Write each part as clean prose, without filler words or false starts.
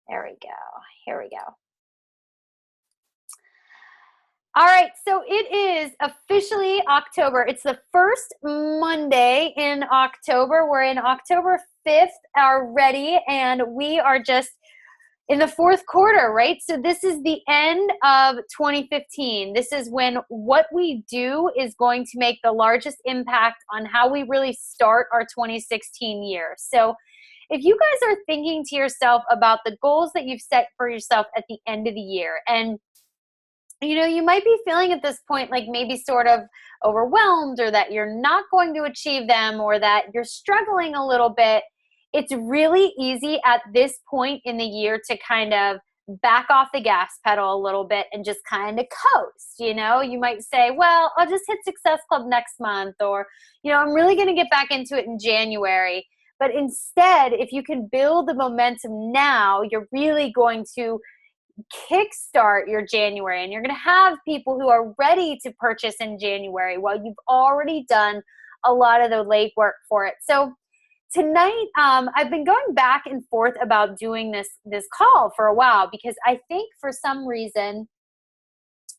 There we go. Here we go. All right, so it is officially October. It's the first Monday in October. We're in October 5th already, and we are just in the fourth quarter, right? So this is the end of 2015. This is when what we do is going to make the largest impact on how we really start our 2016 year. So if you guys are thinking to yourself about the goals that you've set for yourself at the end of the year, and you might be feeling at this point like maybe sort of overwhelmed, or that you're not going to achieve them, or that you're struggling a little bit. It's really easy at this point in the year to kind of back off the gas pedal a little bit and just kind of coast. You might say, well, I'll just hit Success Club next month, or, I'm really going to get back into it in January. But instead, if you can build the momentum now, you're really going to kickstart your January, and you're going to have people who are ready to purchase in January while you've already done a lot of the legwork for it. So tonight, I've been going back and forth about doing this call for a while, because I think for some reason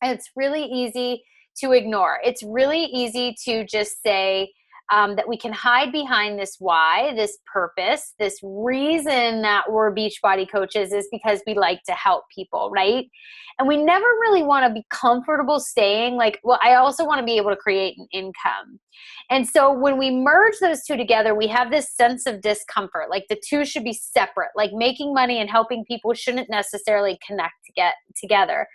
it's really easy to ignore. It's really easy to just say, that we can hide behind this why, this purpose, this reason that we're Beachbody coaches is because we like to help people, right? And we never really want to be comfortable saying like, well, I also want to be able to create an income. And so when we merge those two together, we have this sense of discomfort. Like the two should be separate. Like making money and helping people shouldn't necessarily connect to get together.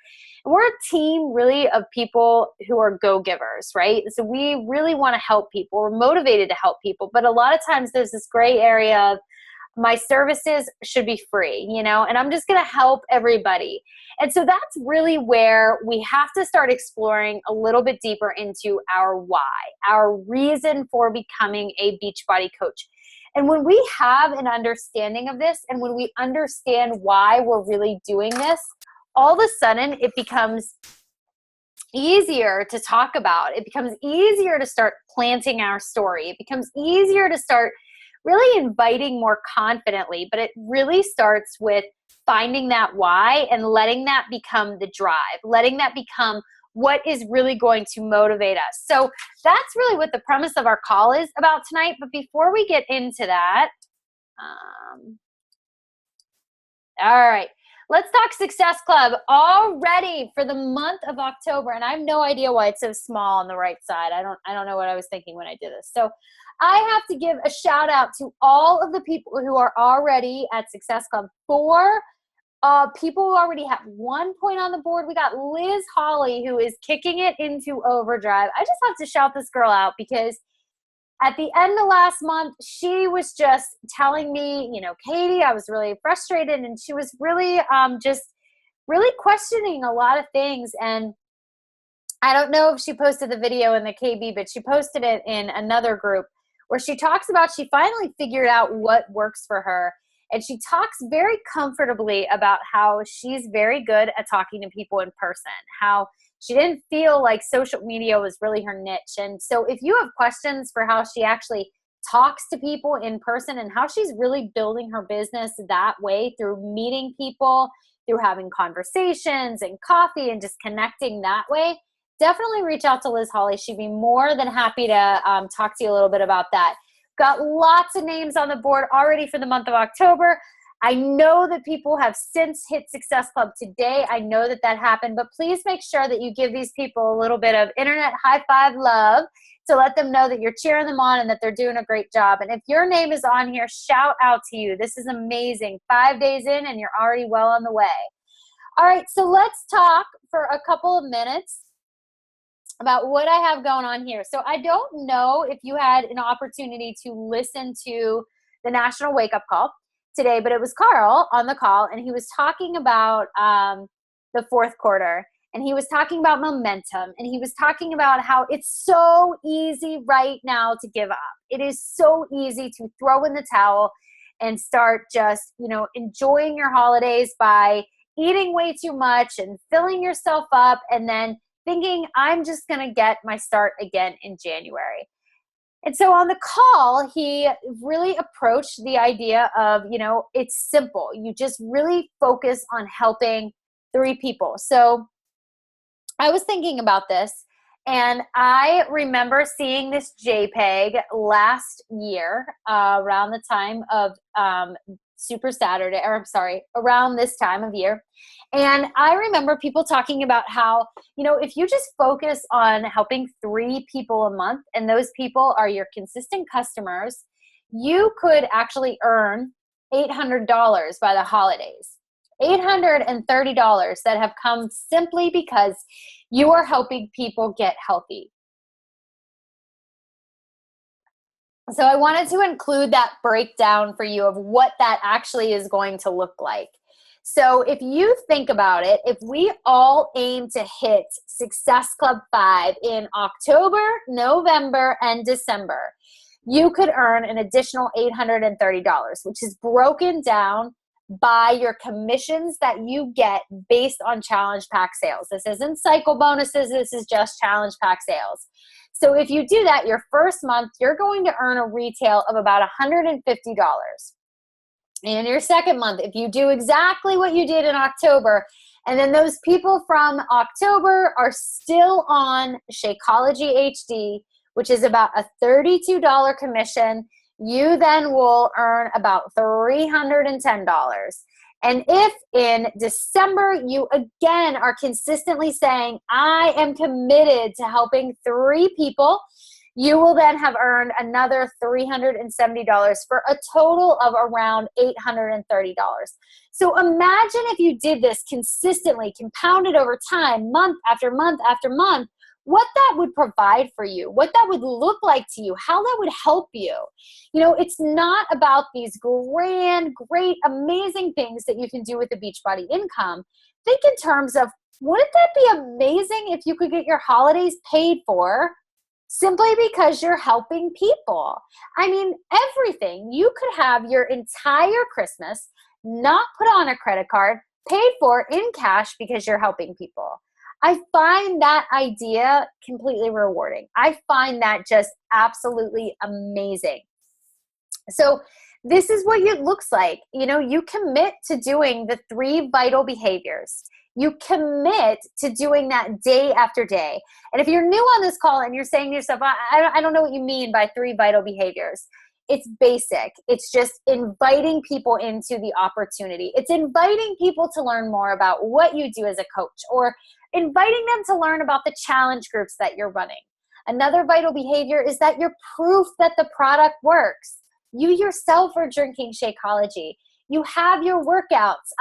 We're a team really of people who are go-givers, right? So we really want to help people. We're motivated to help people. But a lot of times there's this gray area of my services should be free, and I'm just going to help everybody. And so that's really where we have to start exploring a little bit deeper into our why, our reason for becoming a Beachbody coach. And when we have an understanding of this, and when we understand why we're really doing this, all of a sudden it becomes easier to talk about. It becomes easier to start planting our story. It becomes easier to start really inviting more confidently, but it really starts with finding that why and letting that become the drive, letting that become what is really going to motivate us. So that's really what the premise of our call is about tonight. But before we get into that, all right. Let's talk Success Club already for the month of October. And I have no idea why it's so small on the right side. I don't know what I was thinking when I did this. So I have to give a shout out to all of the people who are already at Success Club. 4 people who already have 1 point on the board. We got Liz Holly, who is kicking it into overdrive. I just have to shout this girl out, because at the end of last month, she was just telling me, Katie, I was really frustrated, and she was really just really questioning a lot of things. And I don't know if she posted the video in the KB, but she posted it in another group where she talks about she finally figured out what works for her. And she talks very comfortably about how she's very good at talking to people in person, how she didn't feel like social media was really her niche. And so if you have questions for how she actually talks to people in person and how she's really building her business that way through meeting people, through having conversations and coffee and just connecting that way, definitely reach out to Liz Holly. She'd be more than happy to talk to you a little bit about that. Got lots of names on the board already for the month of October. I know that people have since hit Success Club today. I know that happened, but please make sure that you give these people a little bit of internet high five love to let them know that you're cheering them on and that they're doing a great job. And if your name is on here, shout out to you. This is amazing. 5 days in and you're already well on the way. All right, so let's talk for a couple of minutes about what I have going on here. So I don't know if you had an opportunity to listen to the National Wake Up Call today, but it was Carl on the call, and he was talking about the fourth quarter, and he was talking about momentum, and he was talking about how it's so easy right now to give up. It is so easy to throw in the towel and start just, enjoying your holidays by eating way too much and filling yourself up, and then thinking, I'm just going to get my start again in January. And so on the call, he really approached the idea of, it's simple. You just really focus on helping 3 people. So I was thinking about this, and I remember seeing this JPEG last year around the time of Super Saturday, or I'm sorry, around this time of year. And I remember people talking about how, if you just focus on helping 3 people a month, and those people are your consistent customers, you could actually earn $800 by the holidays. $830 that have come simply because you are helping people get healthy. So I wanted to include that breakdown for you of what that actually is going to look like. So if you think about it, if we all aim to hit Success Club 5 in October, November, and December, you could earn an additional $830, which is broken down by your commissions that you get based on challenge pack sales. This isn't cycle bonuses. This is just challenge pack sales. So if you do that, your first month, you're going to earn a retail of about $150. In your second month, if you do exactly what you did in October, and then those people from October are still on Shakeology HD, which is about a $32 commission, you then will earn about $310. And if in December you again are consistently saying, I am committed to helping 3 people, you will then have earned another $370 for a total of around $830. So imagine if you did this consistently, compounded over time, month after month after month, what that would provide for you, what that would look like to you, how that would help you. It's not about these grand, great, amazing things that you can do with the Beachbody income. Think in terms of, wouldn't that be amazing if you could get your holidays paid for simply because you're helping people? I mean, everything. You could have your entire Christmas not put on a credit card, paid for in cash because you're helping people. I find that idea completely rewarding. I find that just absolutely amazing. So this is what it looks like. You commit to doing the 3 vital behaviors. You commit to doing that day after day. And if you're new on this call and you're saying to yourself, I don't know what you mean by 3 vital behaviors. It's basic. It's just inviting people into the opportunity. It's inviting people to learn more about what you do as a coach, or inviting them to learn about the challenge groups that you're running. Another vital behavior is that you're proof that the product works. You yourself are drinking Shakeology. You have your workouts.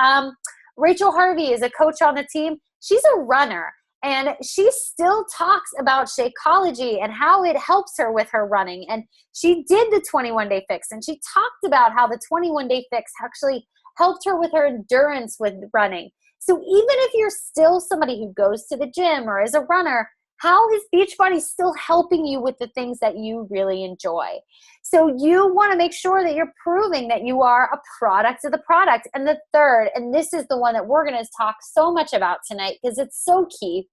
Rachel Harvey is a coach on the team. She's a runner, and she still talks about Shakeology and how it helps her with her running. And she did the 21-day fix, and she talked about how the 21-day fix actually helped her with her endurance with running. So even if you're still somebody who goes to the gym or is a runner, how is Beachbody still helping you with the things that you really enjoy? So you want to make sure that you're proving that you are a product of the product. And the third, and this is the one that we're going to talk so much about tonight because it's so key,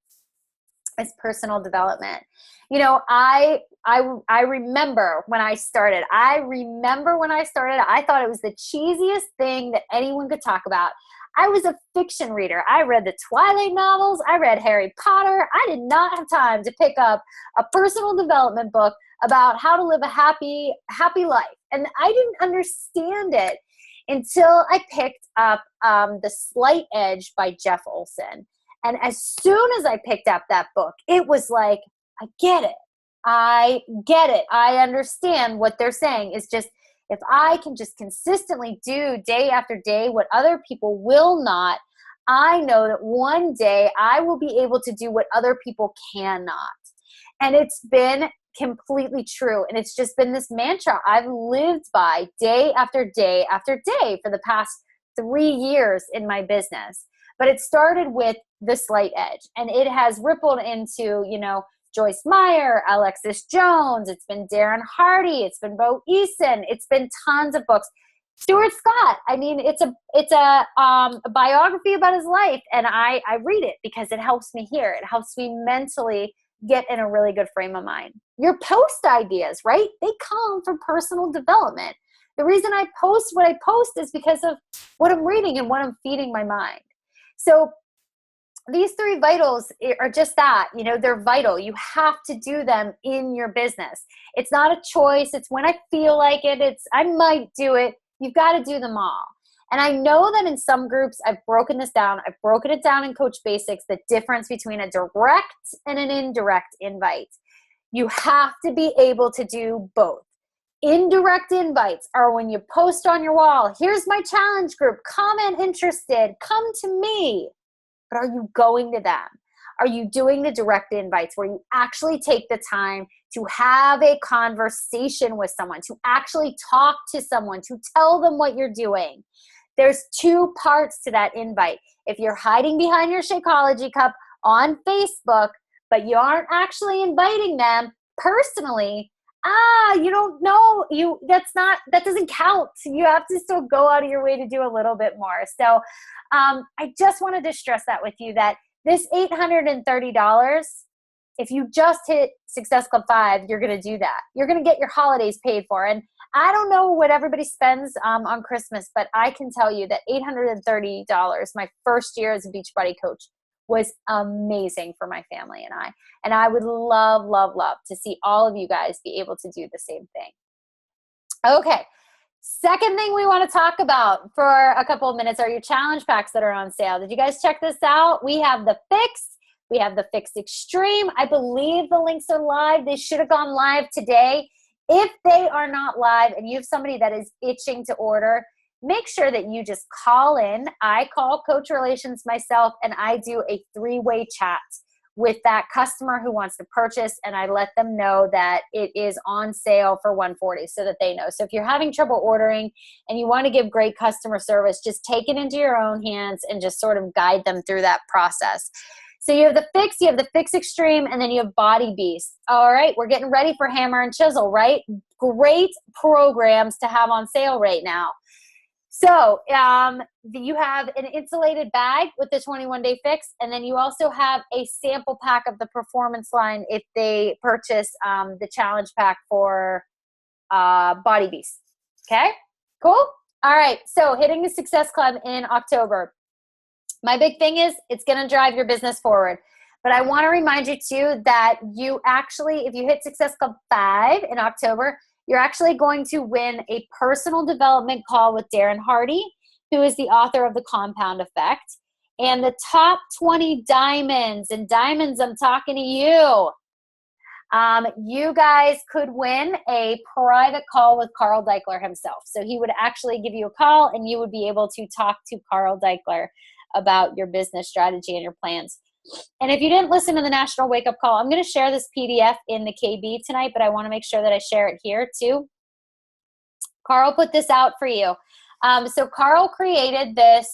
is personal development. I remember when I started. I thought it was the cheesiest thing that anyone could talk about. I was a fiction reader. I read the Twilight novels. I read Harry Potter. I did not have time to pick up a personal development book about how to live a happy life. And I didn't understand it until I picked up The Slight Edge by Jeff Olson. And as soon as I picked up that book, it was like, I get it. I understand what they're saying. It's just, if I can just consistently do day after day what other people will not, I know that one day I will be able to do what other people cannot. And it's been completely true. And it's just been this mantra I've lived by day after day after day for the past 3 years in my business. But it started with The Slight Edge, and it has rippled into, Joyce Meyer, Alexis Jones. It's been Darren Hardy. It's been Bo Eason. It's been tons of books. Stuart Scott. I mean, it's a biography about his life, and I read it because it helps me hear. It helps me mentally get in a really good frame of mind. Your post ideas, right? They come from personal development. The reason I post what I post is because of what I'm reading and what I'm feeding my mind. So these 3 vitals are just that, they're vital. You have to do them in your business. It's not a choice. It's when I feel like it. I might do it. You've got to do them all. And I know that in some groups, I've broken this down. I've broken it down in Coach Basics, the difference between a direct and an indirect invite. You have to be able to do both. Indirect invites are when you post on your wall, here's my challenge group, comment interested, come to me. But are you going to them? Are you doing the direct invites where you actually take the time to have a conversation with someone, to actually talk to someone, to tell them what you're doing? There's 2 parts to that invite. If you're hiding behind your Shakeology cup on Facebook, but you aren't actually inviting them personally, you don't know, that doesn't count. You have to still go out of your way to do a little bit more. So I just wanted to stress that with you, that this $830, if you just hit Success Club 5, you're going to do that. You're going to get your holidays paid for. And I don't know what everybody spends on Christmas, but I can tell you that $830, my first year as a Beachbody coach, was amazing for my family and I. And I would love, love, love to see all of you guys be able to do the same thing. Okay. Second thing we want to talk about for a couple of minutes are your challenge packs that are on sale. Did you guys check this out? We have the Fix. We have the Fix Extreme. I believe the links are live. They should have gone live today. If they are not live and you have somebody that is itching to order, make sure that you just call in. I call Coach Relations myself, and I do a 3-way chat with that customer who wants to purchase, and I let them know that it is on sale for $140 so that they know. So if you're having trouble ordering and you want to give great customer service, just take it into your own hands and just sort of guide them through that process. So you have the Fix, you have the Fix Extreme, and then you have Body Beast. All right, we're getting ready for Hammer and Chisel, right? Great programs to have on sale right now. So you have an insulated bag with the 21-day fix, and then you also have a sample pack of the Performance line if they purchase the challenge pack for Body Beast. Okay, cool? All right, so hitting the Success Club in October. My big thing is it's going to drive your business forward. But I want to remind you, too, that you actually, if you hit Success Club 5 in October, you're actually going to win a personal development call with Darren Hardy, who is the author of The Compound Effect. And the top 20 diamonds, and diamonds, I'm talking to you. You guys could win a private call with Carl Deichler himself. So he would actually give you a call, and you would be able to talk to Carl Deichler about your business strategy and your plans. And if you didn't listen to the National Wake Up Call, I'm going to share this PDF in the KB tonight, but I want to make sure that I share it here too. Carl put this out for you. So Carl created this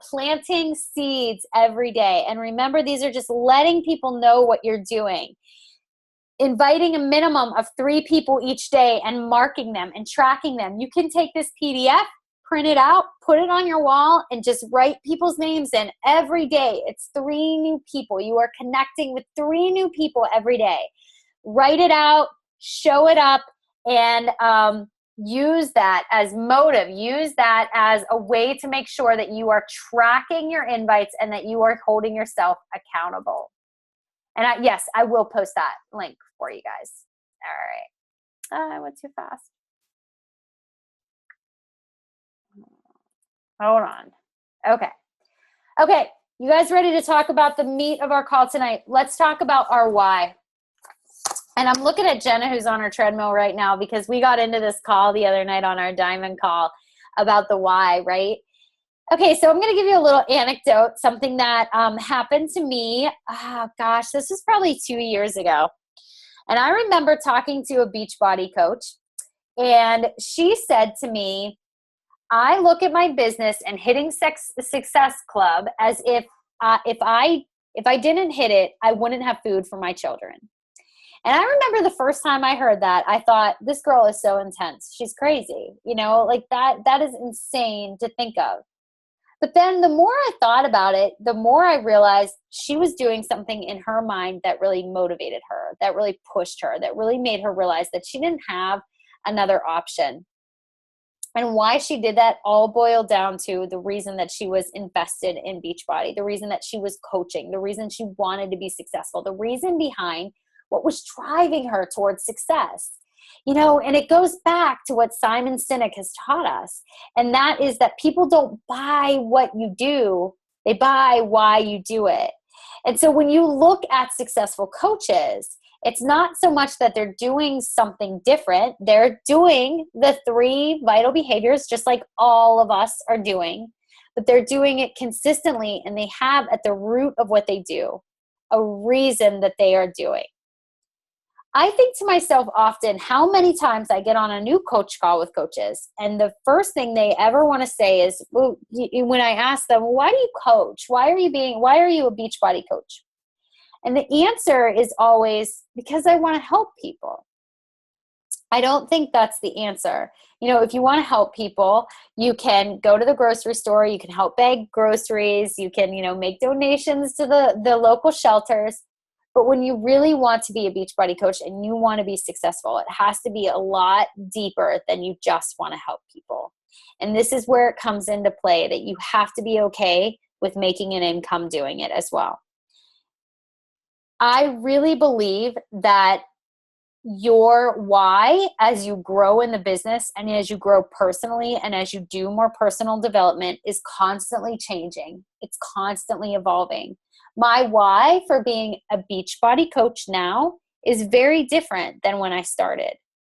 planting seeds every day. And remember, these are just letting people know what you're doing. Inviting a minimum of 3 people each day and marking them and tracking them. You can take this PDF, print it out, put it on your wall, and just write people's names in every day. It's 3 new people. You are connecting with 3 new people every day. Write it out, show it up, and use that as motive. Use that as a way to make sure that you are tracking your invites and that you are holding yourself accountable. And yes, I will post that link for you guys. All right. I went too fast. Hold on. Okay. You guys ready to talk about the meat of our call tonight? Let's talk about our why. And I'm looking at Jenna, who's on her treadmill right now, because we got into this call the other night on our diamond call about the why, right? Okay, so I'm going to give you a little anecdote, something that happened to me. This was probably 2 years ago. And I remember talking to a Beachbody coach, and she said to me, I look at my business and hitting Success Club as if I didn't hit it, I wouldn't have food for my children. And I remember the first time I heard that, I thought, this girl is so intense. She's crazy. Like that is insane to think of. But then the more I thought about it, the more I realized she was doing something in her mind that really motivated her, that really pushed her, that really made her realize that she didn't have another option. And why she did that all boiled down to the reason that she was invested in Beachbody, the reason that she was coaching, the reason she wanted to be successful, the reason behind what was driving her towards success. And it goes back to what Simon Sinek has taught us. And that is that people don't buy what you do, they buy why you do it. And so when you look at successful coaches, it's not so much that they're doing something different. They're doing the 3 vital behaviors just like all of us are doing, but they're doing it consistently, and they have at the root of what they do a reason that they are doing. I think to myself often how many times I get on a new coach call with coaches, and the first thing they ever want to say is, when I ask them, why do you coach? Why are you a Beachbody coach? And the answer is always, because I want to help people. I don't think that's the answer. If you want to help people, you can go to the grocery store, you can help bag groceries, you can, make donations to the local shelters. But when you really want to be a Beachbody coach and you want to be successful, it has to be a lot deeper than you just want to help people. And this is where it comes into play, that you have to be okay with making an income doing it as well. I really believe that your why, as you grow in the business and as you grow personally and as you do more personal development, is constantly changing. It's constantly evolving. My why for being a Beachbody coach now is very different than when I started.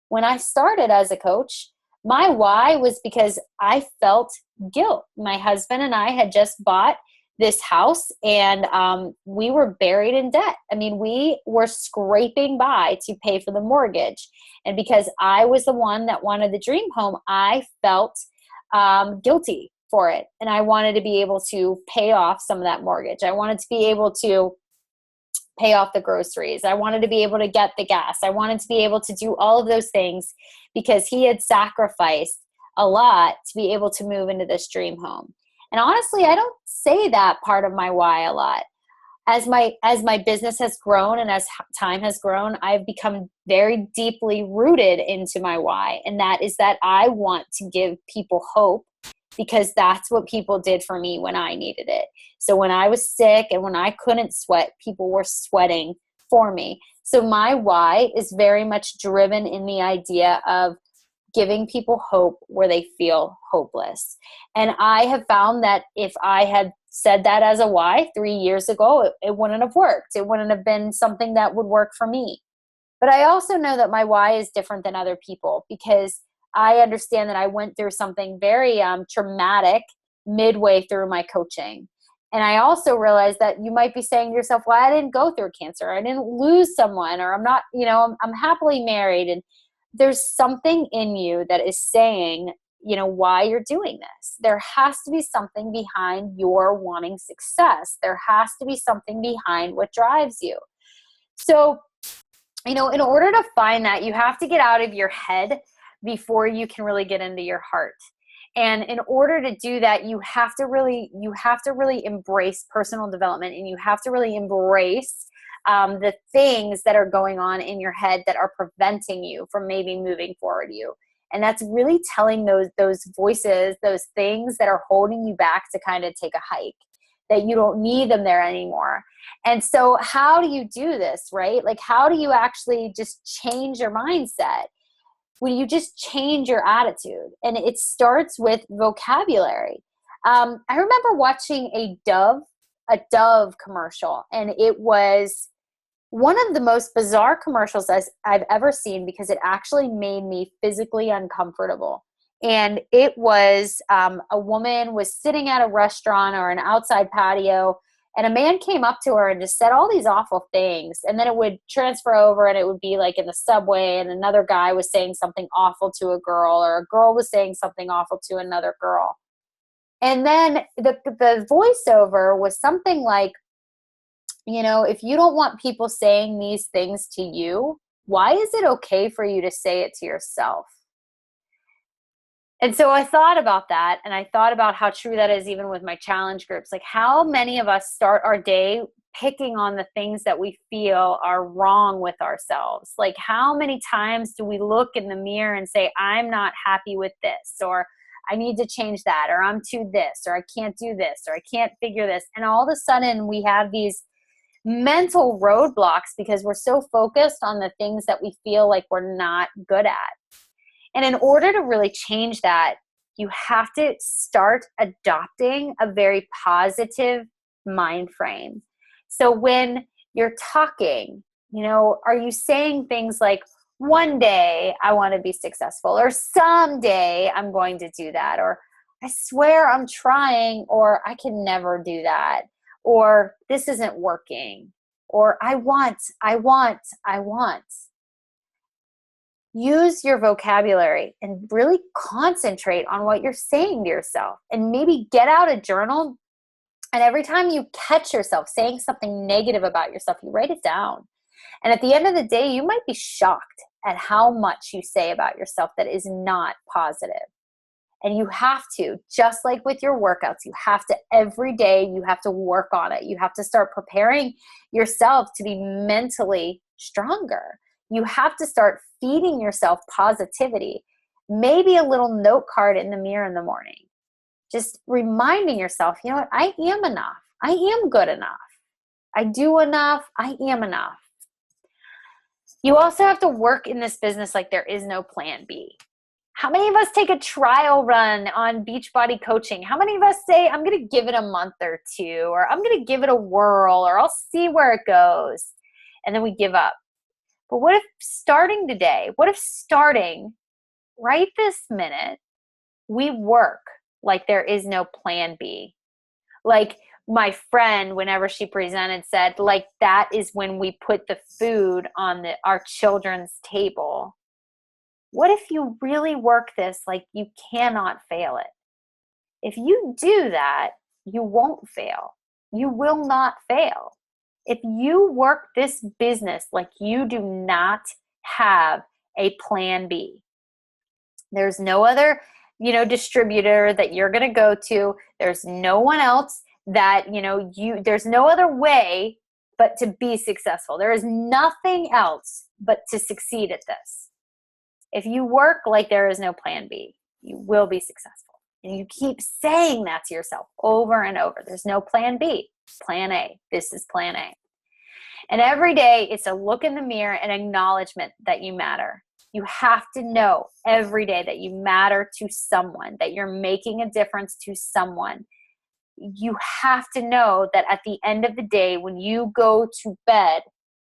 When I started as a coach, my why was because I felt guilt. My husband and I had just bought this house, and we were buried in debt. I mean, we were scraping by to pay for the mortgage. And because I was the one that wanted the dream home, I felt guilty for it. And I wanted to be able to pay off some of that mortgage. I wanted to be able to pay off the groceries. I wanted to be able to get the gas. I wanted to be able to do all of those things because he had sacrificed a lot to be able to move into this dream home. And honestly, I don't say that part of my why a lot. As my business has grown and as time has grown, I've become very deeply rooted into my why. And that is that I want to give people hope, because that's what people did for me when I needed it. So when I was sick and when I couldn't sweat, people were sweating for me. So my why is very much driven in the idea of giving people hope where they feel hopeless. And I have found that if I had said that as a why 3 years ago, it wouldn't have worked. It wouldn't have been something that would work for me. But I also know that my why is different than other people, because I understand that I went through something very traumatic midway through my coaching. And I also realized that you might be saying to yourself, well, I didn't go through cancer. I didn't lose someone, or I'm not, I'm happily married. And there's something in you that is saying, why you're doing this. There has to be something behind your wanting success. There has to be something behind what drives you. So, in order to find that, you have to get out of your head before you can really get into your heart. And in order to do that, you have to really embrace personal development, and you have to really embrace the things that are going on in your head that are preventing you from maybe moving forward And that's really telling those voices, those things that are holding you back to kind of take a hike, that you don't need them there anymore. And so how do you do this, right? Like, how do you actually just change your mindset? When you just change your attitude, and it starts with vocabulary. I remember watching a Dove commercial, and it was one of the most bizarre commercials I've ever seen, because it actually made me physically uncomfortable. And it was a woman was sitting at a restaurant or an outside patio, and a man came up to her and just said all these awful things. And then it would transfer over, and it would be like in the subway, and another guy was saying something awful to a girl, or a girl was saying something awful to another girl. And then the voiceover was something like, if you don't want people saying these things to you, why is it okay for you to say it to yourself? And so I thought about that, and I thought about how true that is even with my challenge groups. Like, how many of us start our day picking on the things that we feel are wrong with ourselves? Like, how many times do we look in the mirror and say, I'm not happy with this, or I need to change that, or I'm too this, or I can't do this, or I can't figure this. And all of a sudden we have these mental roadblocks because we're so focused on the things that we feel like we're not good at. And in order to really change that, you have to start adopting a very positive mind frame. So when you're talking, are you saying things like, one day I want to be successful, or someday I'm going to do that, or I swear I'm trying, or I can never do that, or this isn't working, or I want. Use your vocabulary and really concentrate on what you're saying to yourself, and maybe get out a journal. And every time you catch yourself saying something negative about yourself, you write it down. And at the end of the day, you might be shocked at how much you say about yourself that is not positive. And you have to, just like with your workouts, you have to, every day, you have to work on it. You have to start preparing yourself to be mentally stronger. You have to start feeding yourself positivity. Maybe a little note card in the mirror in the morning. Just reminding yourself, you know what, I am enough. I am good enough. I do enough. I am enough. You also have to work in this business like there is no plan B. How many of us take a trial run on Beachbody coaching? How many of us say, I'm going to give it a month or two, or I'm going to give it a whirl, or I'll see where it goes, and then we give up? But what if starting today, right this minute, we work like there is no plan B? Like my friend, whenever she presented, said, like, that is when we put the food on our children's table. What if you really work this like you cannot fail it? If you do that, you won't fail. You will not fail. If you work this business like you do not have a plan B, there's no other, distributor that you're going to go to. There's no one else that, there's no other way but to be successful. There is nothing else but to succeed at this. If you work like there is no plan B, you will be successful. And you keep saying that to yourself over and over. There's no plan B. Plan A. This is plan A. And every day it's a look in the mirror and acknowledgement that you matter. You have to know every day that you matter to someone, that you're making a difference to someone. You have to know that at the end of the day, when you go to bed,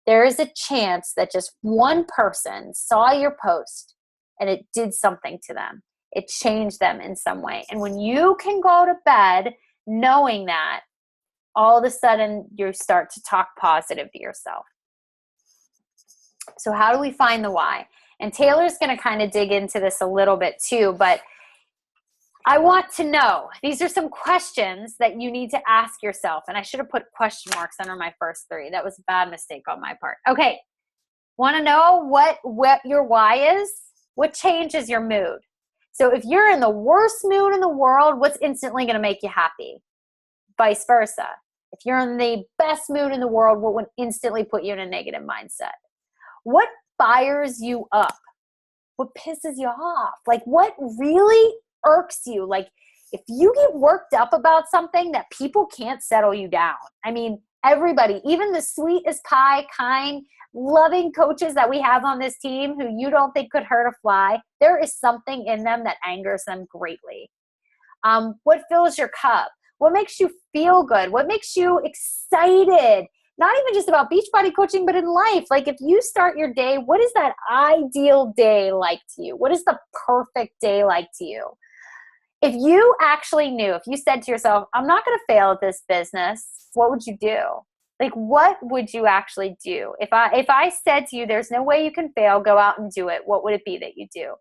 there is a chance that just one person saw your post and it did something to them. It changed them in some way. And when you can go to bed knowing that, all of a sudden you start to talk positive to yourself. So how do we find the why? And Taylor's going to kind of dig into this a little bit too, but I want to know, these are some questions that you need to ask yourself. And I should have put question marks under my first three. That was a bad mistake on my part. Okay. Want to know what your why is? What changes your mood? So if you're in the worst mood in the world, what's instantly going to make you happy? Vice versa. If you're in the best mood in the world, what would instantly put you in a negative mindset? What fires you up? What pisses you off? Like, what really irks you? Like, if you get worked up about something, that people can't settle you down. I mean, everybody, even the sweet as pie, kind, loving coaches that we have on this team who you don't think could hurt a fly, there is something in them that angers them greatly. What fills your cup? What makes you feel good? What makes you excited? Not even just about Beachbody coaching, but in life. Like, if you start your day, what is that ideal day like to you? What is the perfect day like to you? If you actually knew, if you said to yourself, I'm not going to fail at this business, what would you do? Like, what would you actually do? If I said to you, there's no way you can fail, go out and do it, what would it be that you do?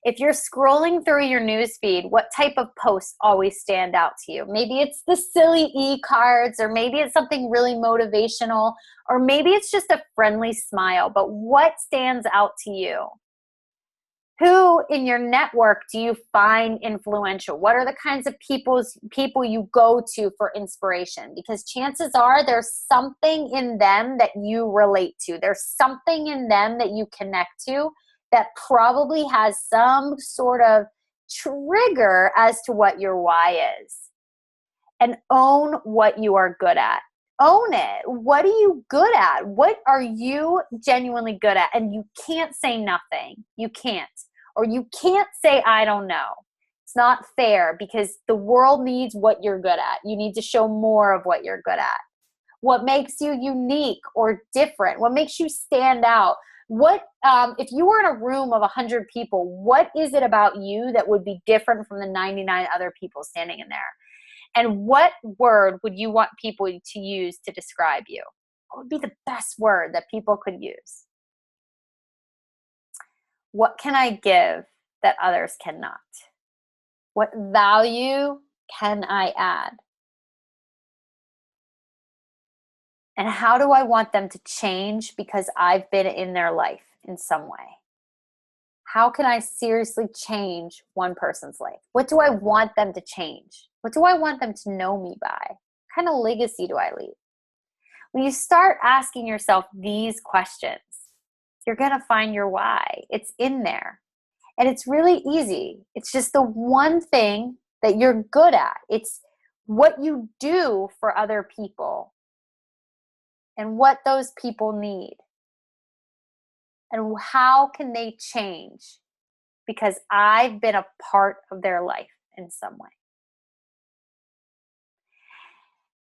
If you're scrolling through your newsfeed, what type of posts always stand out to you? Maybe it's the silly e-cards, or maybe it's something really motivational, or maybe it's just a friendly smile, but what stands out to you? Who in your network do you find influential? What are the kinds of people you go to for inspiration? Because chances are there's something in them that you relate to. There's something in them that you connect to that probably has some sort of trigger as to what your why is. And own what you are good at. Own it. What are you good at? What are you genuinely good at? And you can't say nothing. You can't. Or you can't say, I don't know. It's not fair because the world needs what you're good at. You need to show more of what you're good at. What makes you unique or different? What makes you stand out? What, if you were in a room of 100 people, what is it about you that would be different from the 99 other people standing in there? And what word would you want people to use to describe you? What would be the best word that people could use? What can I give that others cannot? What value can I add? And how do I want them to change because I've been in their life in some way? How can I seriously change one person's life? What do I want them to change? What do I want them to know me by? What kind of legacy do I leave? When you start asking yourself these questions, you're going to find your why. It's in there. And it's really easy. It's just the one thing that you're good at. It's what you do for other people and what those people need. And how can they change? Because I've been a part of their life in some way.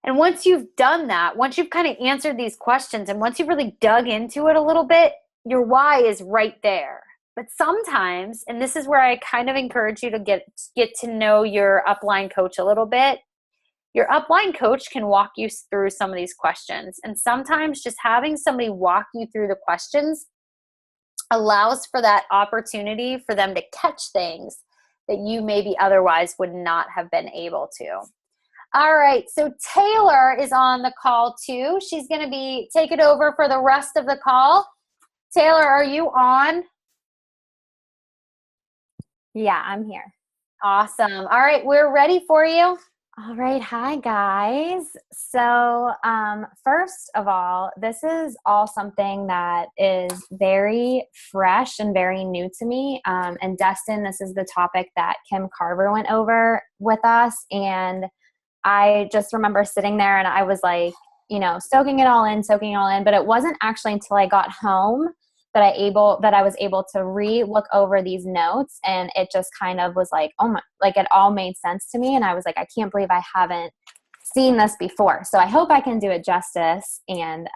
And once you've done that, once you've kind of answered these questions, and once you've really dug into it a little bit, your why is right there. But sometimes, and this is where I kind of encourage you to get to know your upline coach a little bit, your upline coach can walk you through some of these questions. And sometimes just having somebody walk you through the questions allows for that opportunity for them to catch things that you maybe otherwise would not have been able to. All right, so Taylor is on the call too. She's going to take it over for the rest of the call. Taylor, are you on? Yeah, I'm here. Awesome. All right, we're ready for you. All right. Hi, guys. So, first of all, this is all something that is very fresh and very new to me. And Destin, this is the topic that Kim Carver went over with us. And I just remember sitting there and I was like, soaking it all in. But it wasn't actually until I got home that I was able to look over these notes, and it just kind of was like, oh my, like it all made sense to me. And I was like, I can't believe I haven't seen this before. So I hope I can do it justice and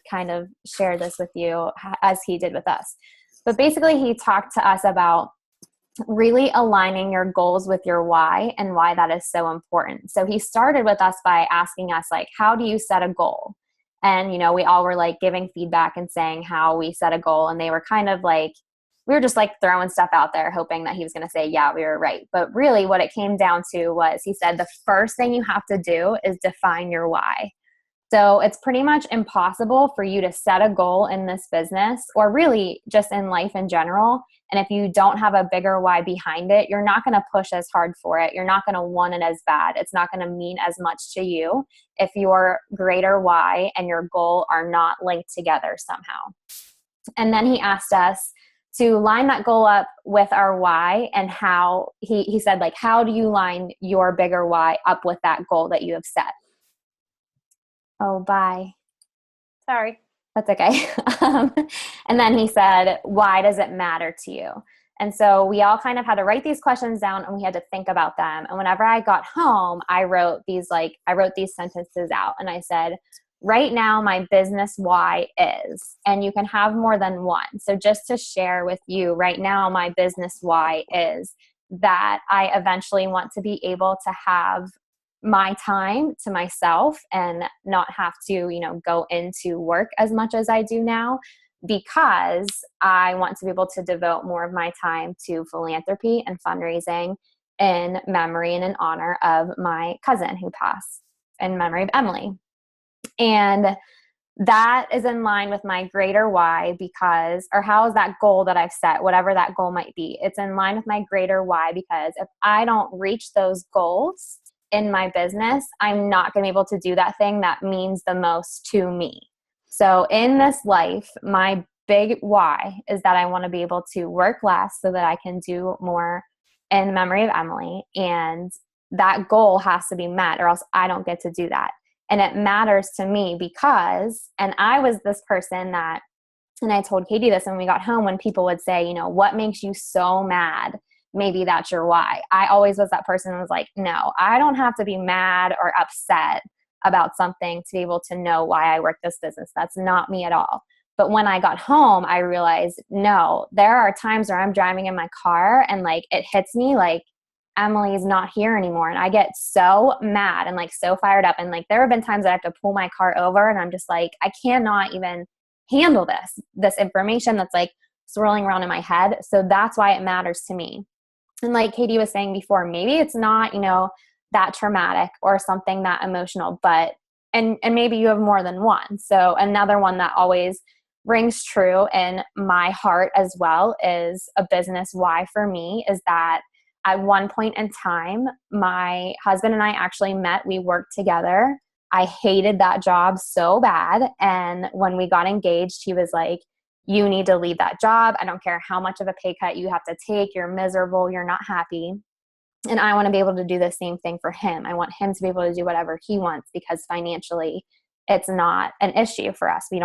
kind of share this with you as he did with us. But basically he talked to us about really aligning your goals with your why and why that is so important. So he started with us by asking us, like, how do you set a goal? And, we all were like giving feedback and saying how we set a goal. And they were kind of like, we were just like throwing stuff out there, hoping that he was going to say, yeah, we were right. But really what it came down to was, he said, the first thing you have to do is define your why. So it's pretty much impossible for you to set a goal in this business, or really just in life in general. And if you don't have a bigger why behind it, you're not going to push as hard for it. You're not going to want it as bad. It's not going to mean as much to you if your greater why and your goal are not linked together somehow. And then he asked us to line that goal up with our why, and how he said, like, how do you line your bigger why up with that goal that you have set? Oh, bye. Sorry. That's okay. And then he said, why does it matter to you? And so we all kind of had to write these questions down, and we had to think about them. And whenever I got home, I wrote these sentences out, and I said, right now my business why is, and you can have more than one. So just to share with you, right now my business why is that I eventually want to be able to have my time to myself and not have to, go into work as much as I do now, because I want to be able to devote more of my time to philanthropy and fundraising in memory and in honor of my cousin who passed, in memory of Emily. And that is in line with my greater why because, or how is that goal that I've set, whatever that goal might be, it's in line with my greater why because if I don't reach those goals in my business, I'm not going to be able to do that thing that means the most to me. So in this life, my big why is that I want to be able to work less so that I can do more in memory of Emily. And that goal has to be met or else I don't get to do that. And it matters to me because, and I was this person that, and I told Katie this when we got home, when people would say, you know, what makes you so mad? Maybe that's your why. I always was that person who was like, no, I don't have to be mad or upset about something to be able to know why I work this business. That's not me at all. But when I got home, I realized, no, there are times where I'm driving in my car and like it hits me like, Emily's not here anymore. And I get so mad and like so fired up. And like there have been times I have to pull my car over and I'm just like, I cannot even handle this information that's like swirling around in my head. So that's why it matters to me. And like Katie was saying before, maybe it's not, you know, that traumatic or something that emotional, but and maybe you have more than one. So another one that always rings true in my heart as well is a business why for me is that at one point in time, my husband and I actually met. We worked together. I hated that job so bad. And when we got engaged, he was like, you need to leave that job. I don't care how much of a pay cut you have to take. You're miserable. You're not happy. And I want to be able to do the same thing for him. I want him to be able to do whatever he wants because financially it's not an issue for us. He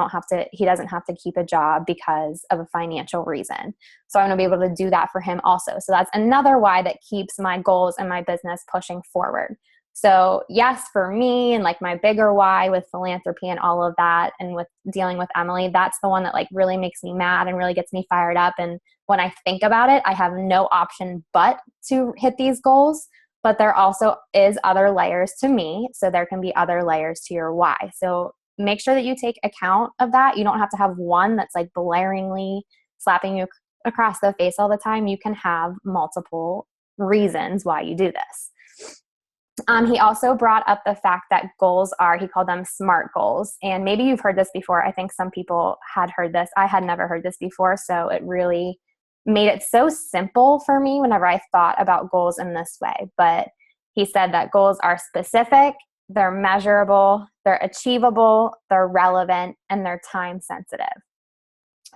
doesn't have to keep a job because of a financial reason. So I want to be able to do that for him also. So that's another why that keeps my goals and my business pushing forward. So yes, for me and like my bigger why with philanthropy and all of that and with dealing with Emily, that's the one that like really makes me mad and really gets me fired up. And when I think about it, I have no option but to hit these goals. But there also is other layers to me. So there can be other layers to your why. So make sure that you take account of that. You don't have to have one that's like blaringly slapping you across the face all the time. You can have multiple reasons why you do this. He also brought up the fact that goals he called them SMART goals. And maybe you've heard this before. I think some people had heard this. I had never heard this before. So it really made it so simple for me whenever I thought about goals in this way. But he said that goals are specific, they're measurable, they're achievable, they're relevant, and they're time sensitive.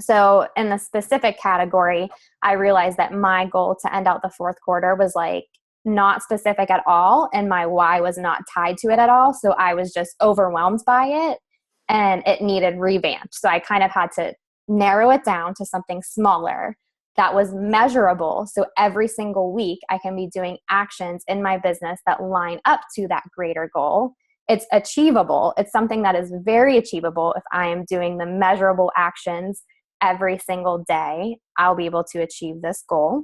So in the specific category, I realized that my goal to end out the fourth quarter was like not specific at all. And my why was not tied to it at all. So I was just overwhelmed by it and it needed revamped. So I kind of had to narrow it down to something smaller that was measurable. So every single week I can be doing actions in my business that line up to that greater goal. It's achievable. It's something that is very achievable. If I am doing the measurable actions every single day, I'll be able to achieve this goal.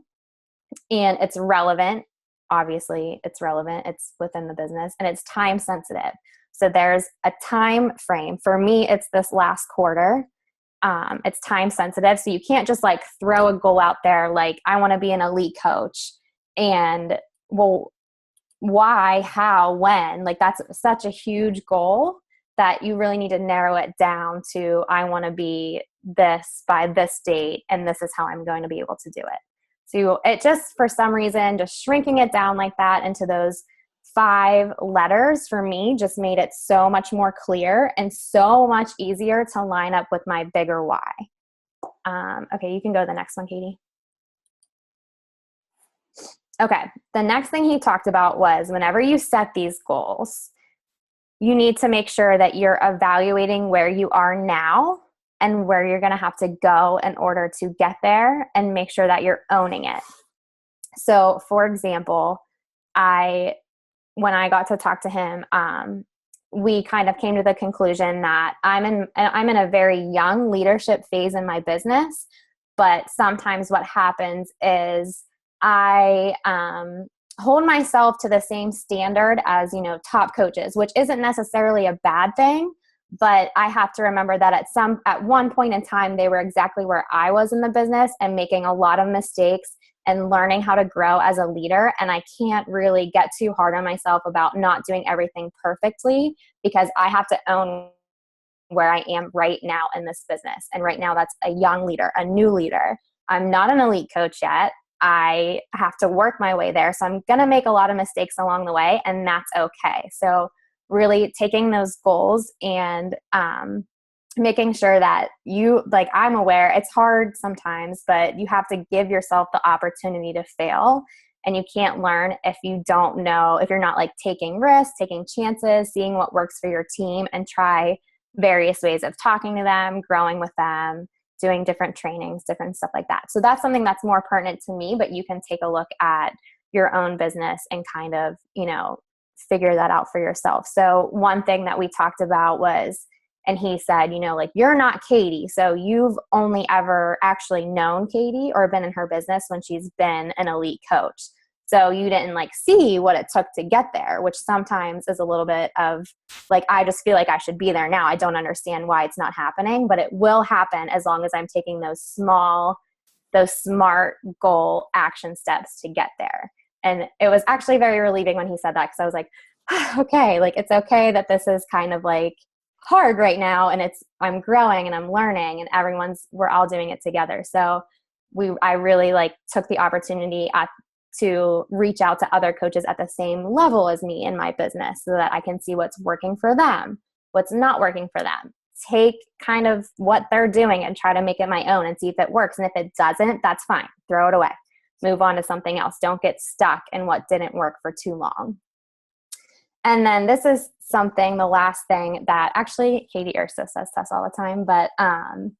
And it's relevant. Obviously, it's relevant. It's within the business and it's time sensitive. So there's a time frame. For me, it's this last quarter. It's time sensitive. So you can't just like throw a goal out there like, I want to be an elite coach. And well, why, how, when? Like that's such a huge goal that you really need to narrow it down to, I want to be this by this date, and this is how I'm going to be able to do it. So it just, for some reason, just shrinking it down like that into those 5 letters for me just made it so much more clear and so much easier to line up with my bigger why. Okay, you can go to the next one, Katie. Okay, the next thing he talked about was whenever you set these goals, you need to make sure that you're evaluating where you are now and where you're going to have to go in order to get there and make sure that you're owning it. So, for example, when I got to talk to him, we kind of came to the conclusion that I'm in a very young leadership phase in my business, but sometimes what happens is I hold myself to the same standard as, top coaches, which isn't necessarily a bad thing, but I have to remember that at one point in time, they were exactly where I was in the business and making a lot of mistakes and learning how to grow as a leader. And I can't really get too hard on myself about not doing everything perfectly because I have to own where I am right now in this business. And right now that's a young leader, a new leader. I'm not an elite coach yet. I have to work my way there. So I'm going to make a lot of mistakes along the way, and that's okay. So really taking those goals and making sure that you, like, I'm aware it's hard sometimes, but you have to give yourself the opportunity to fail. And you can't learn if you don't know, if you're not like taking risks, taking chances, seeing what works for your team, and try various ways of talking to them, growing with them, doing different trainings, different stuff like that. So that's something that's more pertinent to me, but you can take a look at your own business and kind of, figure that out for yourself. So one thing that we talked about was, and he said, like, you're not Katie. So you've only ever actually known Katie or been in her business when she's been an elite coach. So you didn't like see what it took to get there, which sometimes is a little bit of like, I just feel like I should be there now. I don't understand why it's not happening, but it will happen as long as I'm taking those smart goal action steps to get there. And it was actually very relieving when he said that, because I was like, okay, like, it's okay that this is kind of like hard right now, and I'm growing and I'm learning, and we're all doing it together. So I really like took the opportunity to reach out to other coaches at the same level as me in my business, so that I can see what's working for them, what's not working for them, take kind of what they're doing and try to make it my own and see if it works. And if it doesn't, that's fine. Throw it away. Move on to something else. Don't get stuck in what didn't work for too long. And then this is something, the last thing that actually Katie Urso says to us all the time, but, and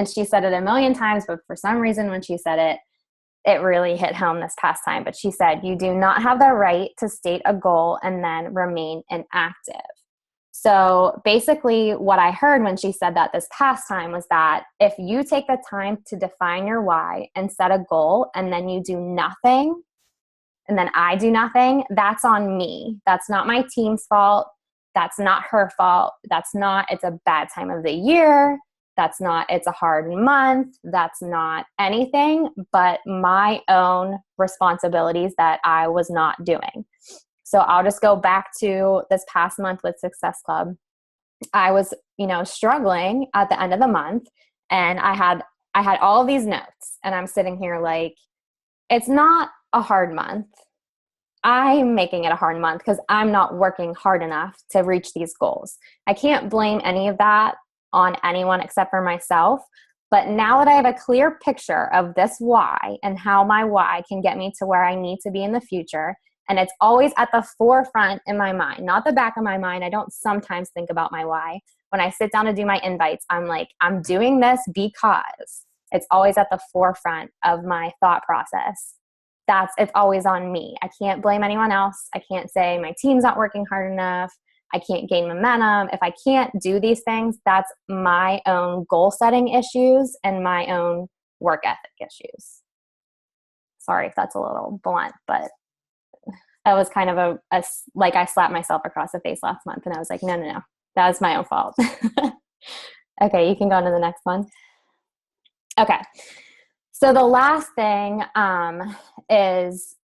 she said it a million times, but for some reason when she said it, it really hit home this past time. But she said, you do not have the right to state a goal and then remain inactive. So basically what I heard when she said that this past time was that if you take the time to define your why and set a goal, and then you do nothing, and then I do nothing, that's on me. That's not my team's fault. That's not her fault. It's a bad time of the year. It's a hard month. That's not anything but my own responsibilities that I was not doing. So I'll just go back to this past month with Success Club. I was, struggling at the end of the month, and I had all of these notes, and I'm sitting here like, it's not a hard month. I'm making it a hard month because I'm not working hard enough to reach these goals. I can't blame any of that on anyone except for myself. But now that I have a clear picture of this why and how my why can get me to where I need to be in the future, and it's always at the forefront in my mind, not the back of my mind. I don't sometimes think about my why. When I sit down to do my invites, I'm like, I'm doing this because it's always at the forefront of my thought process. It's always on me. I can't blame anyone else. I can't say my team's not working hard enough. I can't gain momentum. If I can't do these things, that's my own goal setting issues and my own work ethic issues. Sorry if that's a little blunt, but that was kind of like I slapped myself across the face last month, and I was like, no, that was my own fault. Okay, you can go on to the next one. Okay. So the last thing is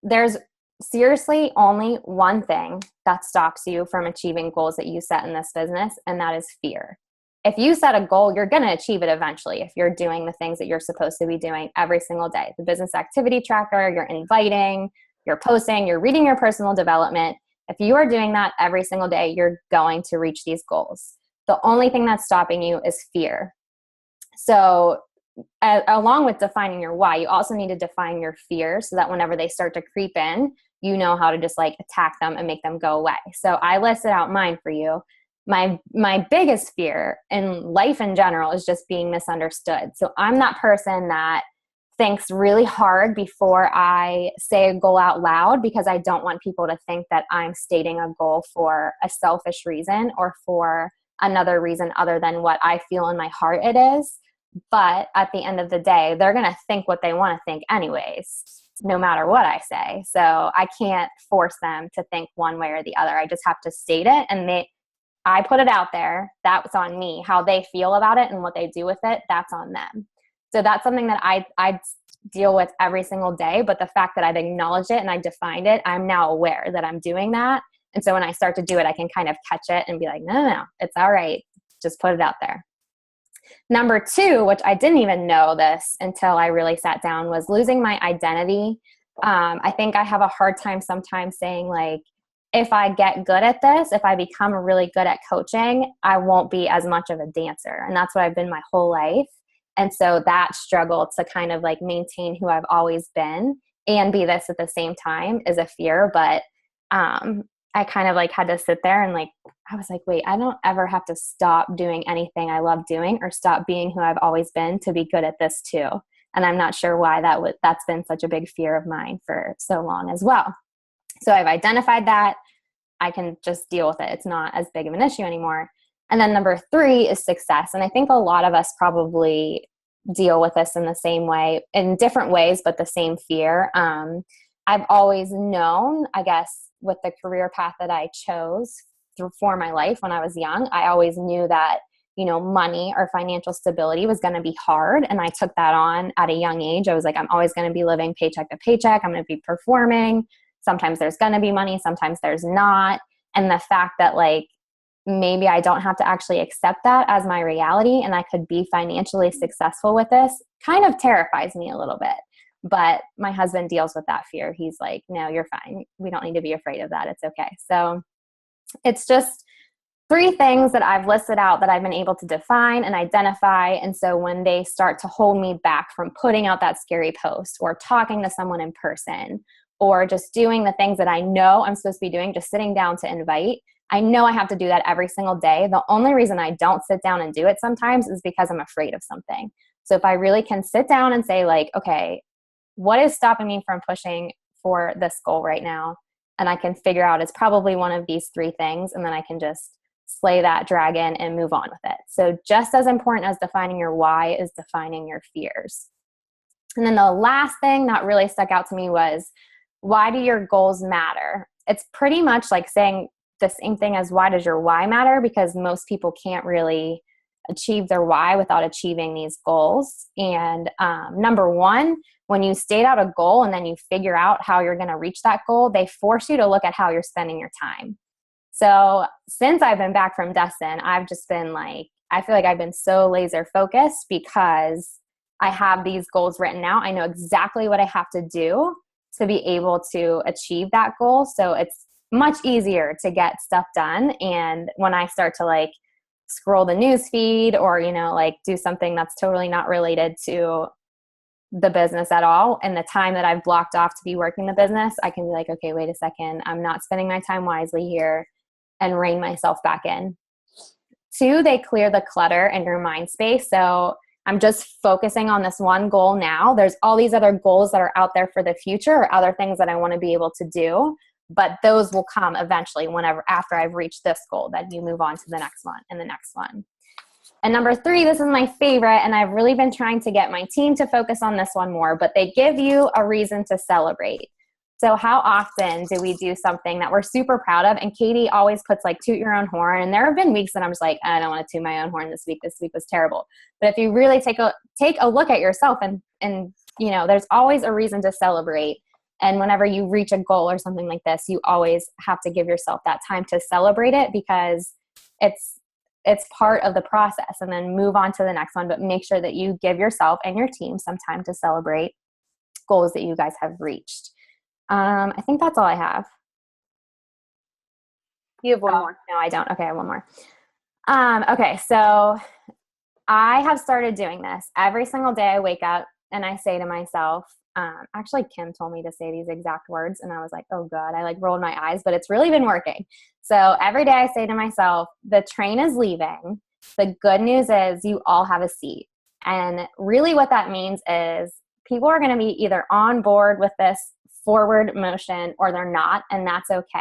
there's seriously only one thing that stops you from achieving goals that you set in this business, and that is fear. If you set a goal, you're going to achieve it eventually if you're doing the things that you're supposed to be doing every single day. The business activity tracker, you're inviting, you're posting, you're reading your personal development. If you are doing that every single day, you're going to reach these goals. The only thing that's stopping you is fear. So along with defining your why, you also need to define your fear so that whenever they start to creep in, you know how to just like attack them and make them go away. So I listed out mine for you. My biggest fear in life in general is just being misunderstood. So I'm that person that thinks really hard before I say a goal out loud, because I don't want people to think that I'm stating a goal for a selfish reason or for another reason other than what I feel in my heart it is. But at the end of the day, they're going to think what they want to think anyways, no matter what I say. So I can't force them to think one way or the other. I just have to state it, and I put it out there. That's on me. How they feel about it and what they do with it, that's on them. So that's something that I deal with every single day. But the fact that I've acknowledged it and I defined it, I'm now aware that I'm doing that. And so when I start to do it, I can kind of catch it and be like, no, it's all right. just put it out there. Number two, which I didn't even know this until I really sat down, was losing my identity. I think I have a hard time sometimes saying, like, if I get good at this, if I become really good at coaching, I won't be as much of a dancer. And that's what I've been my whole life. And so that struggle to kind of like maintain who I've always been and be this at the same time is a fear. But I kind of like had to sit there and like, I was like, wait, I don't ever have to stop doing anything I love doing or stop being who I've always been to be good at this too. And I'm not sure why that's been such a big fear of mine for so long as well. So I've identified that. I can just deal with it. It's not as big of an issue anymore. And then number three is success. And I think a lot of us probably deal with this in the same way, in different ways, but the same fear. I've always known, I guess, with the career path that I chose for my life when I was young, I always knew that, money or financial stability was going to be hard. And I took that on at a young age. I was like, I'm always going to be living paycheck to paycheck. I'm going to be performing. Sometimes there's going to be money. Sometimes there's not. And the fact that like, maybe I don't have to actually accept that as my reality and I could be financially successful with this kind of terrifies me a little bit. But my husband deals with that fear. He's like, no, you're fine. We don't need to be afraid of that. It's okay. So it's just three things that I've listed out that I've been able to define and identify. And so when they start to hold me back from putting out that scary post or talking to someone in person or just doing the things that I know I'm supposed to be doing, just sitting down to invite, I know I have to do that every single day. The only reason I don't sit down and do it sometimes is because I'm afraid of something. So if I really can sit down and say like, okay, what is stopping me from pushing for this goal right now? And I can figure out it's probably one of these three things. And then I can just slay that dragon and move on with it. So just as important as defining your why is defining your fears. And then the last thing that really stuck out to me was, why do your goals matter? It's pretty much like saying the same thing as why does your why matter? Because most people can't really achieve their why without achieving these goals. And number one, when you state out a goal and then you figure out how you're going to reach that goal, they force you to look at how you're spending your time. So since I've been back from Destin, I've just been like, I feel like I've been so laser focused because I have these goals written out. I know exactly what I have to do to be able to achieve that goal. So it's much easier to get stuff done. And when I start to like scroll the news feed or, like do something that's totally not related to the business at all, and the time that I've blocked off to be working the business, I can be like, okay, wait a second, I'm not spending my time wisely here, and rein myself back in. Two, they clear the clutter in your mind space. So I'm just focusing on this one goal now. There's all these other goals that are out there for the future or other things that I want to be able to do, but those will come eventually after I've reached this goal. Then you move on to the next one and the next one. And number three, this is my favorite, and I've really been trying to get my team to focus on this one more, but they give you a reason to celebrate. So how often do we do something that we're super proud of? And Katie always puts like toot your own horn. And there have been weeks that I'm just like, I don't want to toot my own horn this week. This week was terrible. But if you really take a look at yourself and there's always a reason to celebrate. And whenever you reach a goal or something like this, you always have to give yourself that time to celebrate it because it's part of the process, and then move on to the next one. But make sure that you give yourself and your team some time to celebrate goals that you guys have reached. I think that's all I have. You have one more. No, I don't. Okay, I have one more. Okay, so I have started doing this. Every single day I wake up and I say to myself, actually Kim told me to say these exact words and I was like, oh God, I like rolled my eyes, but it's really been working. So every day I say to myself, the train is leaving. The good news is you all have a seat. And really what that means is people are going to be either on board with this forward motion or they're not, and that's okay.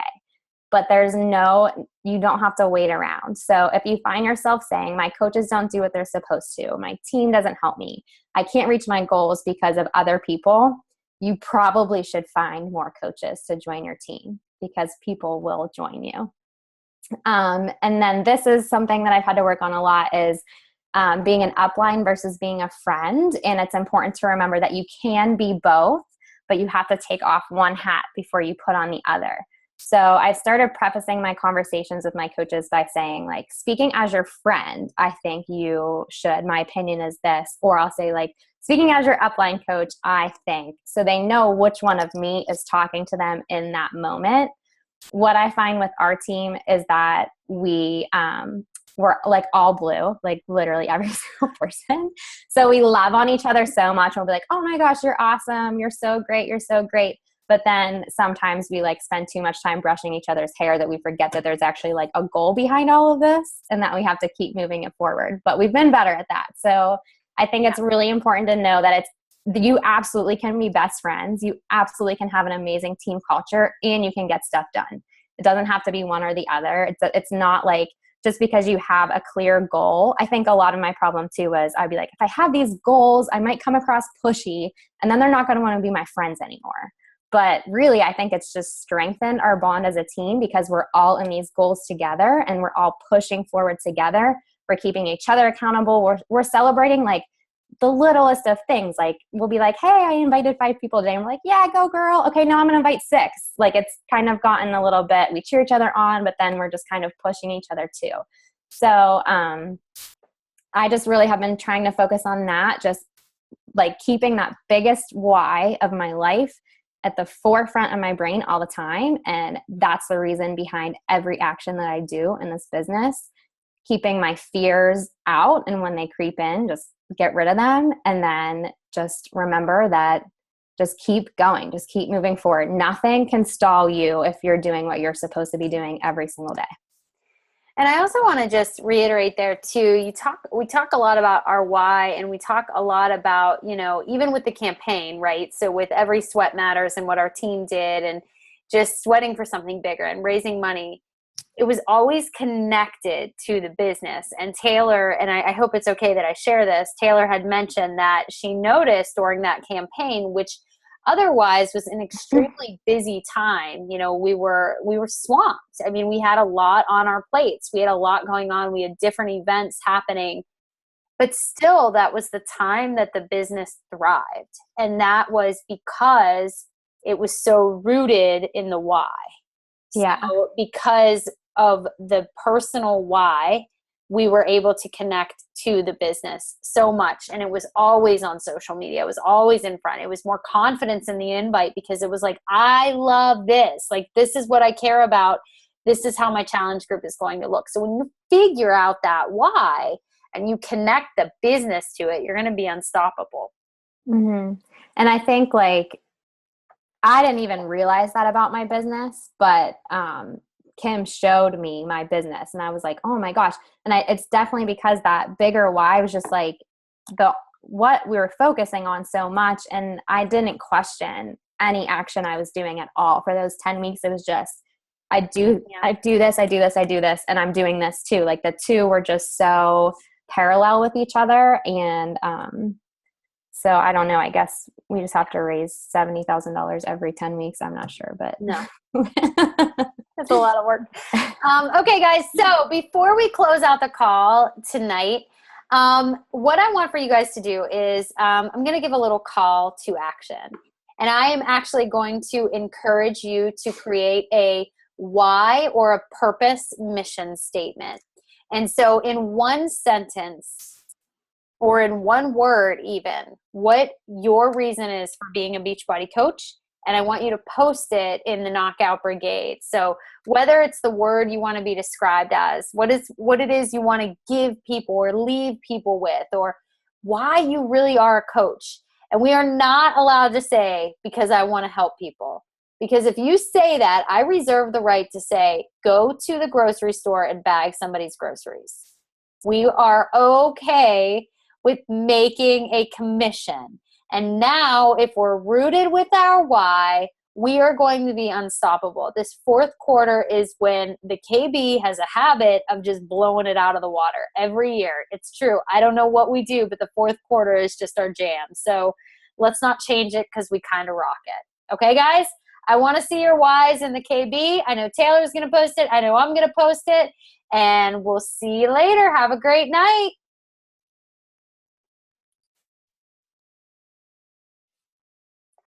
But you don't have to wait around. So if you find yourself saying, my coaches don't do what they're supposed to, my team doesn't help me, I can't reach my goals because of other people, you probably should find more coaches to join your team because people will join you. And then this is something that I've had to work on a lot is being an upline versus being a friend. And it's important to remember that you can be both, but you have to take off one hat before you put on the other. So I started prefacing my conversations with my coaches by saying, like, speaking as your friend, I think you should. My opinion is this. Or I'll say, like, speaking as your upline coach, I think. So they know which one of me is talking to them in that moment. What I find with our team is that we're like all blue, like literally every single person. So we love on each other so much. We'll be like, oh my gosh, you're awesome. You're so great. You're so great. But then sometimes we like spend too much time brushing each other's hair that we forget that there's actually like a goal behind all of this and that we have to keep moving it forward. But we've been better at that. So I think it's really important to know that you absolutely can be best friends. You absolutely can have an amazing team culture and you can get stuff done. It doesn't have to be one or the other. It's not like just because you have a clear goal. I think a lot of my problem too was I'd be like, if I have these goals, I might come across pushy and then they're not going to want to be my friends anymore. But really, I think it's just strengthened our bond as a team because we're all in these goals together and we're all pushing forward together. We're keeping each other accountable. We're celebrating like the littlest of things. Like we'll be like, hey, I invited 5 people today. I'm like, yeah, go girl. Okay, now I'm going to invite 6. Like it's kind of gotten a little bit, we cheer each other on, but then we're just kind of pushing each other too. So I just really have been trying to focus on that, just like keeping that biggest why of my life at the forefront of my brain all the time. And that's the reason behind every action that I do in this business, keeping my fears out. And when they creep in, just get rid of them. And then just remember that just keep going, just keep moving forward. Nothing can stall you if you're doing what you're supposed to be doing every single day. And I also want to just reiterate there too, we talk a lot about our why, and we talk a lot about, even with the campaign, right? So with Every Sweat Matters and what our team did and just sweating for something bigger and raising money, it was always connected to the business. And Taylor, and I hope it's okay that I share this, Taylor had mentioned that she noticed during that campaign, which otherwise was an extremely busy time. We were swamped. I mean, we had a lot on our plates. We had a lot going on. We had different events happening. But still, that was the time that the business thrived. And that was because it was so rooted in the why. Yeah. So because of the personal why, we were able to connect to the business so much. And it was always on social media. It was always in front. It was more confidence in the invite because it was like, I love this. Like, this is what I care about. This is how my challenge group is going to look. So when you figure out that why and you connect the business to it, you're going to be unstoppable. Mm-hmm. And I think like, I didn't even realize that about my business, but Kim showed me my business and I was like, oh my gosh. And it's definitely because that bigger why was just like what we were focusing on so much. And I didn't question any action I was doing at all for those 10 weeks. It was just, I do this, and I'm doing this too. Like the two were just so parallel with each other. And, so I don't know. I guess we just have to raise $70,000 every 10 weeks. I'm not sure, but no. That's a lot of work. Okay, guys. So before we close out the call tonight, what I want for you guys to do is I'm going to give a little call to action. And I am actually going to encourage you to create a why or a purpose mission statement. And so in one sentence or in one word even, what your reason is for being a Beachbody coach. And I want you to post it in the Knockout Brigade. So whether it's the word you want to be described as, what it is you want to give people or leave people with, or why you really are a coach. And we are not allowed to say, because I want to help people. Because if you say that, I reserve the right to say, go to the grocery store and bag somebody's groceries. We are okay with making a commission. And now, if we're rooted with our why, we are going to be unstoppable. This fourth quarter is when the KB has a habit of just blowing it out of the water every year. It's true. I don't know what we do, but the fourth quarter is just our jam. So let's not change it because we kind of rock it. Okay, guys? I want to see your whys in the KB. I know Taylor's going to post it. I know I'm going to post it. And we'll see you later. Have a great night.